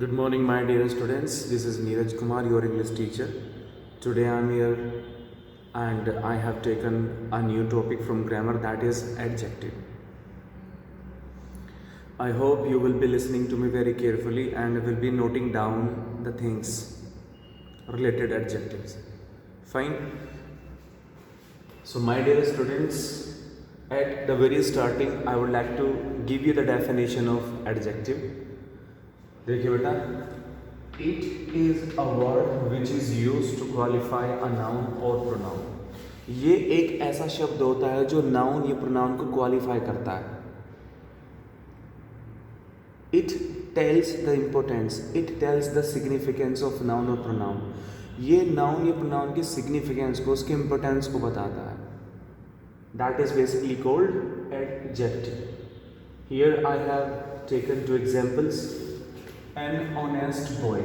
Good morning, my dear students. This is Neeraj Kumar, your English teacher. Today I am here and I have taken a new topic from grammar, that is adjective. I hope you will be listening to me very carefully and will be noting down the things related adjectives. Fine. So, my dear students, at the very starting, I would like to give you the definition of adjective. देखिए बेटा, it is a word which is use to qualify a noun और pronoun. ये एक ऐसा शब्द होता है जो नाउन या प्रोनाउन को क्वालिफाई करता है. It tells the importance, it tells the significance of noun और प्रोनाउन. ये नाउन या प्रोनाउन की सिग्निफिकेंस को, उसके इम्पोर्टेंस को बताता है. That is basically called adjective. Here I have taken two examples. An honest boy.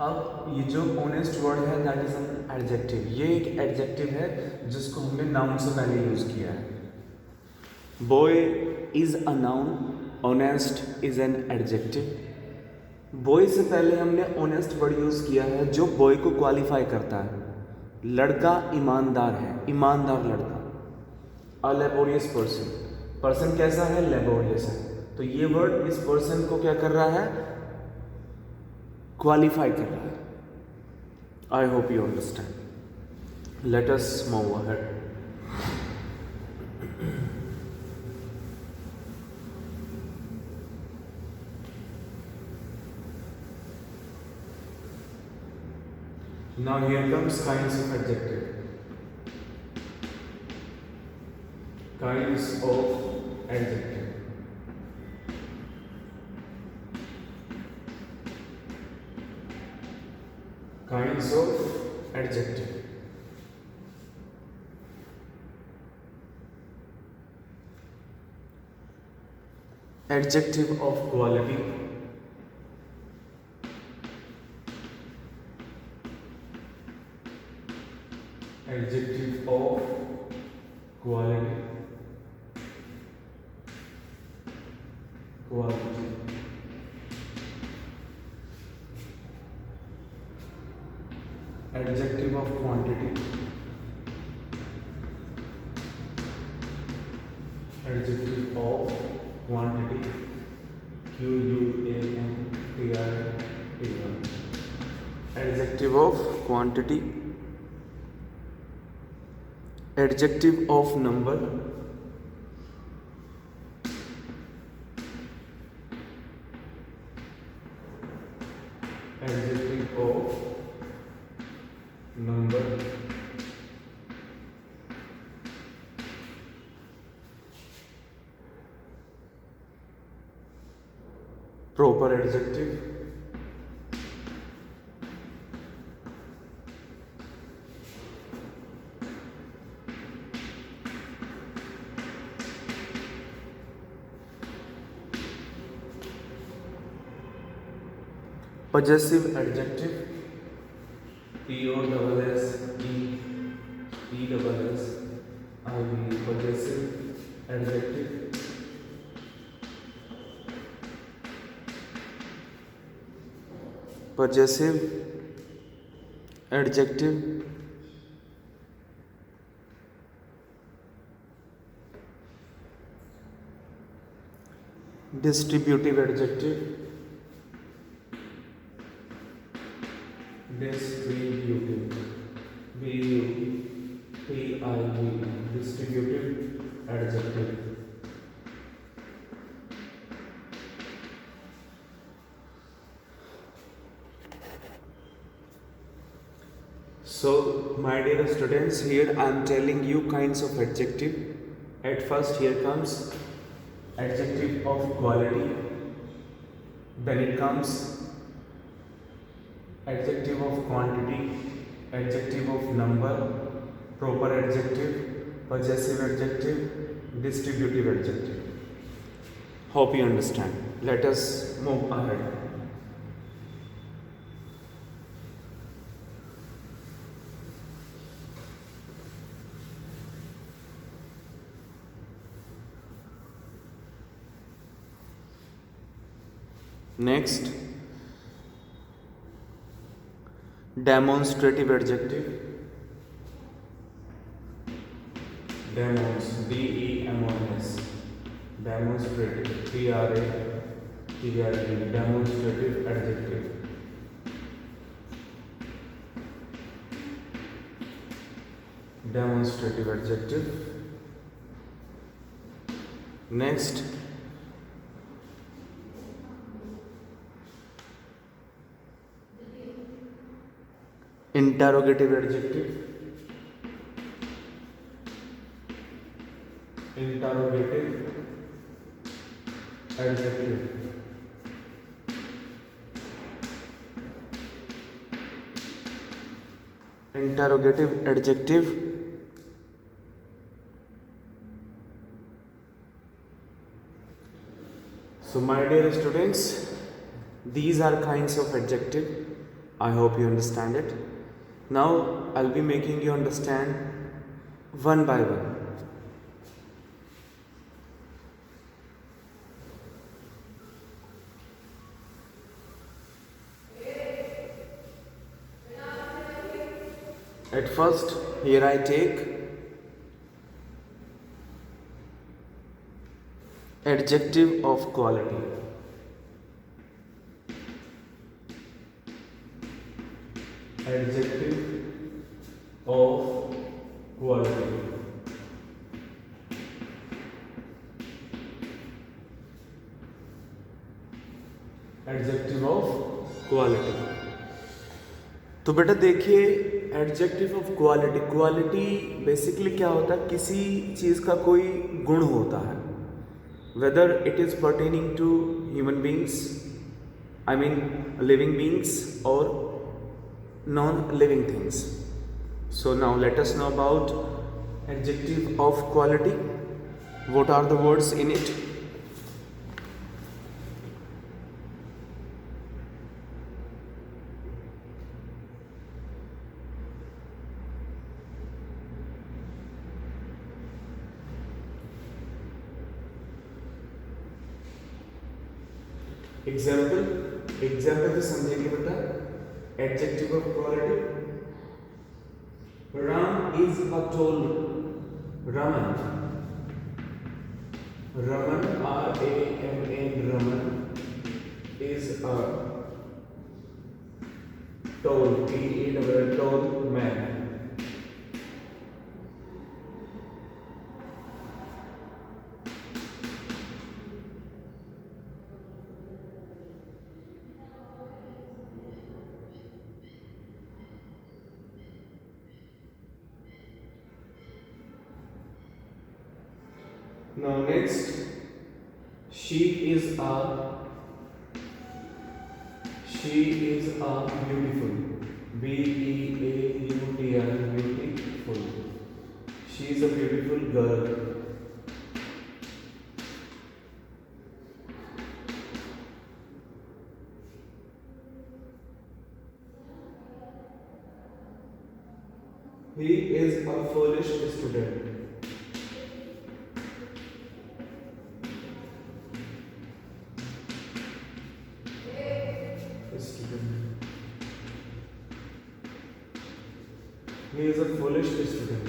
अब ये जो ऑनेस्ट वर्ड है दैट इज एन एडजेक्टिव. ये एक एडजेक्टिव है जिसको हमने नाउन से पहले यूज किया है. Boy is a noun, honest is an adjective. Boy से पहले हमने ऑनेस्ट वर्ड यूज किया है जो बॉय को क्वालिफाई करता है. लड़का ईमानदार है, ईमानदार लड़का. अ लेबोरियस पर्सन, पर्सन कैसा है? लेबोरियस है. तो ये वर्ड इस पर्सन को क्या कर रहा है? क्वालिफाई कर रहा है. I hope you understand. Let us move ahead. Now here comes kinds of adjective. Kinds of adjective. Kinds of adjective. Adjective of quality. Adjective of quality. Quality. Adjective of quantity. Adjective of quantity. Quantity. Adjective of quantity. Adjective of number. Adjective of number. Proper adjective. Possessive adjective. Possessive. Possessive adjective. Possessive adjective. Distributive adjective. Distributive. Distributive adjective. So, my dear students, here I am telling you kinds of adjective. At first, here comes adjective of quality. Then it comes adjective of quantity, adjective of number, proper adjective, possessive adjective, distributive adjective. Hope you understand. Let us move ahead. Next, demonstrative adjective. D-E-M-O-N-S. Demonstrative. T-R-A-T-R-E. Demonstrative adjective. Demonstrative adjective. Next, interrogative adjective. Interrogative adjective. Interrogative adjective. So my dear students, these are kinds of adjective. I hope you understand it. Now I'll be making you understand one by one. At first, here I take adjective of quality. Adjective of quality. Adjective of quality. तो बेटा देखिए, adjective of quality. Quality basically क्या होता है? किसी चीज़ का कोई गुण होता है, whether it is pertaining to human beings, I mean living beings, और non living things. So now let us know about adjective of quality. What are the words in it? Example से समझेंगे बेटा. Adjective of quality. Ram is a tall. Raman, R-A-M-A-N, Raman is a tall, T-A-L-L, tall man. Now next, she is a beautiful. B-E-A-U-T-I, beautiful. She is a beautiful girl. He is a foolish student. He is a foolish student.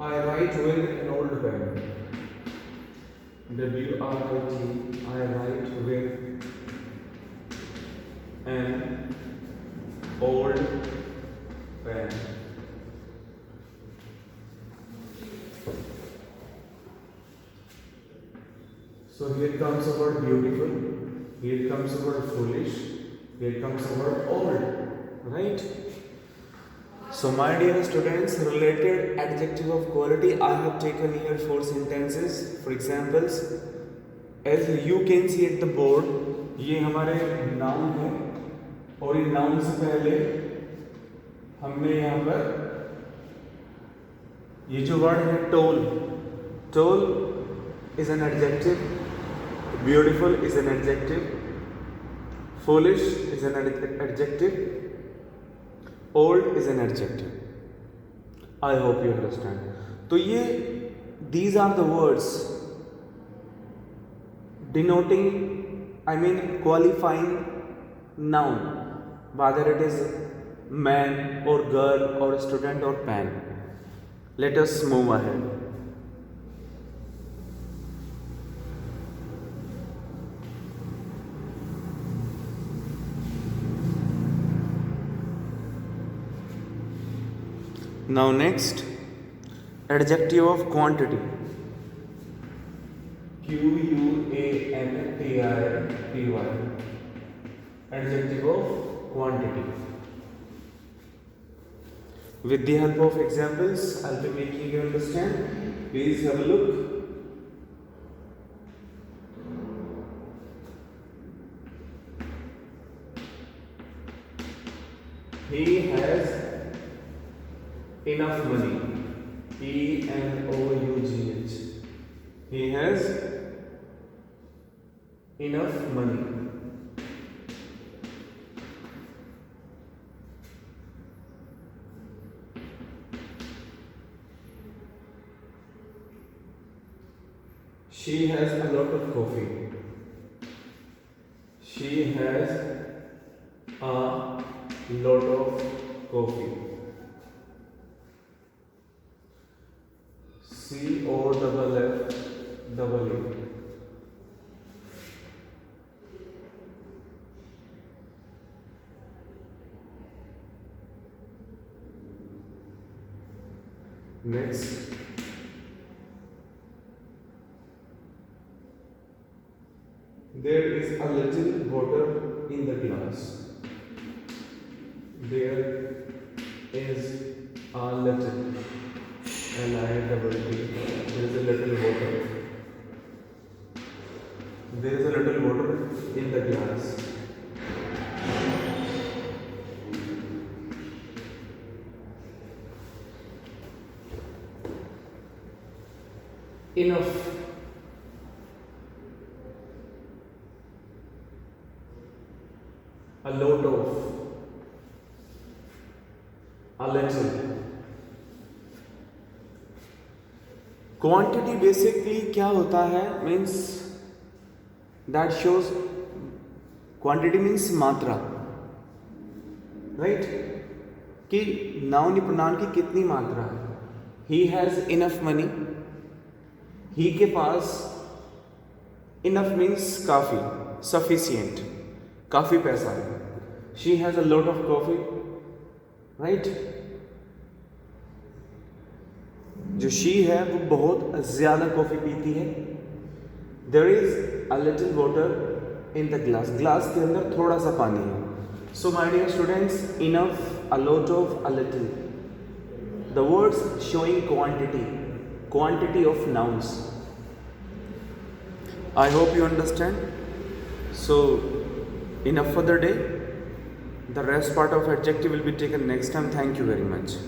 I write with an old pen. W-R-I-T. I write with an old pen. So here comes the word beautiful, here comes the word foolish, here comes the word old, right? So my dear students, related adjective of quality, I have taken here 4 sentences. For examples, as you can see at the board, ये हमारे noun है, और ये noun से पहले हमने यहाँ पर ये जो word है tall, tall is an adjective. Beautiful is an adjective. Foolish is an adjective. Old is an adjective. I hope you understand. तो ये these are the words denoting, I mean qualifying noun, whether it is man or girl or student or pen. Let us move ahead. Now next, adjective of quantity. Quantity. Adjective of quantity. With the help of examples, I'll be making you understand. Please have a look. He has enough money. ENOUGH. He has enough money. She has a lot of coffee. She has a lot of coffee. COFFEE. Next, there is a little water in the glass. There is a little, LITTLE. There is a little water. There is a little water in the glass. Enough. A lot of. A little. Quantity basically क्या होता है, means that shows, quantity means मात्रा, right, कि noun या pronoun की कितनी मात्रा है. He has enough money. He के पास, इनफ मीन्स काफ़ी, सफिशिएंट, काफ़ी पैसा है. She has a lot of coffee, right. जो शी है वो बहुत ज़्यादा कॉफ़ी पीती है. There is a little water in the glass. Glass के अंदर थोड़ा सा पानी है. So my dear students, enough, a lot of, a little, the words showing quantity of nouns. I hope you understand. So enough for the day. The rest part of adjective will be taken next time. Thank you very much.